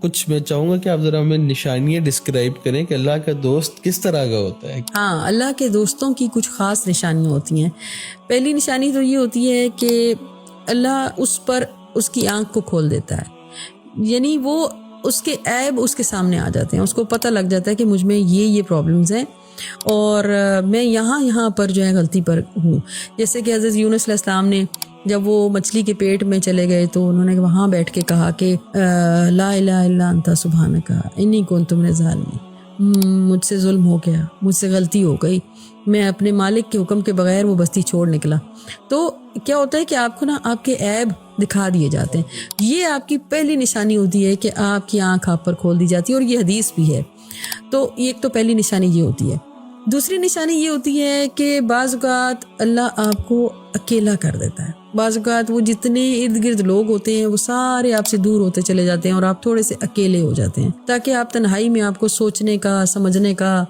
کچھ میں چاہوں گا کہ آپ ذرا ہمیں نشانیاں ڈسکرائب کریں کہ اللہ کا دوست کس طرح کا ہوتا ہے. ہاں، اللہ کے دوستوں کی کچھ خاص نشانیاں ہوتی ہیں. پہلی نشانی تو یہ ہوتی ہے کہ اللہ اس پر اس کی آنکھ کو کھول دیتا ہے، یعنی وہ اس کے عیب اس کے سامنے آ جاتے ہیں، اس کو پتہ لگ جاتا ہے کہ مجھ میں یہ پرابلمز ہیں اور میں یہاں پر جو ہے غلطی پر ہوں. جیسے کہ حضرت یونس علیہ السلام نے جب وہ مچھلی کے پیٹ میں چلے گئے تو انہوں نے وہاں بیٹھ کے کہا کہ لا الہ الا انت سبحانک انی کنت من الظالمین، مجھ سے ظلم ہو گیا، مجھ سے غلطی ہو گئی، میں اپنے مالک کے حکم کے بغیر وہ بستی چھوڑ نکلا. تو کیا ہوتا ہے کہ آپ کو نا آپ کے عیب دکھا دیے جاتے ہیں. یہ آپ کی پہلی نشانی ہوتی ہے کہ آپ کی آنکھ آپ پر کھول دی جاتی ہے، اور یہ حدیث بھی ہے. تو ایک تو پہلی نشانی یہ ہوتی ہے. دوسری نشانی یہ ہوتی ہے کہ بعض اوقات اللہ آپ کو اکیلا کر دیتا ہے. بعض اوقات وہ جتنے ارد گرد لوگ ہوتے ہیں وہ سارے آپ سے دور ہوتے چلے جاتے ہیں اور آپ تھوڑے سے اکیلے ہو جاتے ہیں، تاکہ آپ تنہائی میں آپ کو سوچنے کا، سمجھنے کا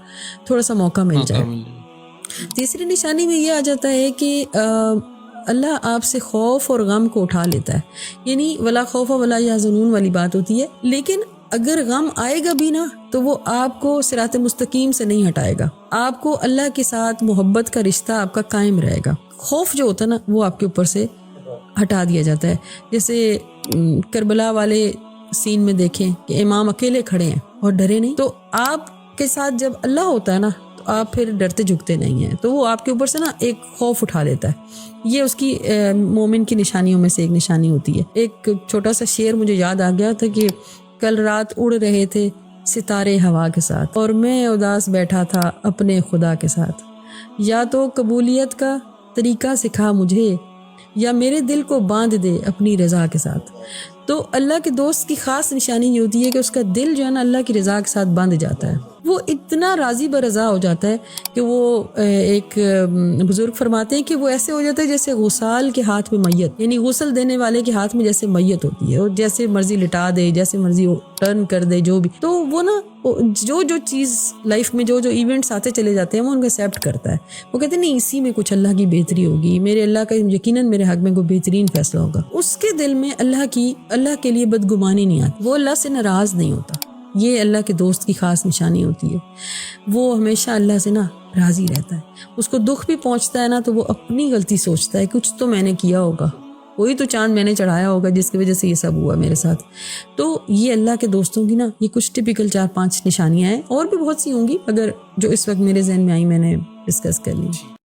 تھوڑا سا موقع مل جائے. تیسری نشانی میں یہ آ جاتا ہے کہ اللہ آپ سے خوف اور غم کو اٹھا لیتا ہے، یعنی ولا خوف ولا یحزنون والی بات ہوتی ہے. لیکن اگر غم آئے گا بھی نا تو وہ آپ کو صراط مستقیم سے نہیں ہٹائے گا، آپ کو اللہ کے ساتھ محبت کا رشتہ آپ کا قائم رہے گا. خوف جو ہوتا ہے نا وہ آپ کے اوپر سے ہٹا دیا جاتا ہے. جیسے کربلا والے سین میں دیکھیں کہ امام اکیلے کھڑے ہیں اور ڈرے نہیں، تو آپ کے ساتھ جب اللہ ہوتا ہے نا تو آپ پھر ڈرتے جھکتے نہیں ہیں، تو وہ آپ کے اوپر سے نا ایک خوف اٹھا دیتا ہے. یہ اس کی مومن کی نشانیوں میں سے ایک نشانی ہوتی ہے. ایک چھوٹا سا شعر مجھے یاد آ گیا تھا کہ کل رات اڑ رہے تھے ستارے ہوا کے ساتھ اور میں اداس بیٹھا تھا اپنے خدا کے ساتھ، یا تو قبولیت کا طریقہ سکھا مجھے یا میرے دل کو باندھ دے اپنی رضا کے ساتھ. تو اللہ کے دوست کی خاص نشانی یہ ہوتی ہے کہ اس کا دل جو ہے نا اللہ کی رضا کے ساتھ باندھ جاتا ہے. وہ اتنا راضی برضا ہو جاتا ہے کہ وہ ایک بزرگ فرماتے ہیں کہ وہ ایسے ہو جاتا ہے جیسے غسال کے ہاتھ میں میت، یعنی غسل دینے والے کے ہاتھ میں جیسے میت ہوتی ہے، اور جیسے مرضی لٹا دے، جیسے مرضی ٹرن کر دے، جو بھی. تو وہ نا جو چیز لائف میں جو ایونٹس آتے چلے جاتے ہیں وہ ان کو ایکسیپٹ کرتا ہے. وہ کہتے ہیں نہیں، اسی میں کچھ اللہ کی بہتری ہوگی، میرے اللہ کا یقیناً میرے حق میں کوئی بہترین فیصلہ ہوگا. اس کے دل میں اللہ کے لیے بدگمانی نہیں آتی، وہ اللہ سے ناراض نہیں ہوتا. یہ اللہ کے دوست کی خاص نشانی ہوتی ہے. وہ ہمیشہ اللہ سے نا راضی رہتا ہے. اس کو دکھ بھی پہنچتا ہے نا تو وہ اپنی غلطی سوچتا ہے، کچھ تو میں نے کیا ہوگا، کوئی تو چاند میں نے چڑھایا ہوگا جس کی وجہ سے یہ سب ہوا میرے ساتھ. تو یہ اللہ کے دوستوں کی نا یہ کچھ ٹپیکل 4-5 نشانیاں ہیں، اور بھی بہت سی ہوں گی، اگر جو اس وقت میرے ذہن میں آئی میں نے ڈسکس کر لی.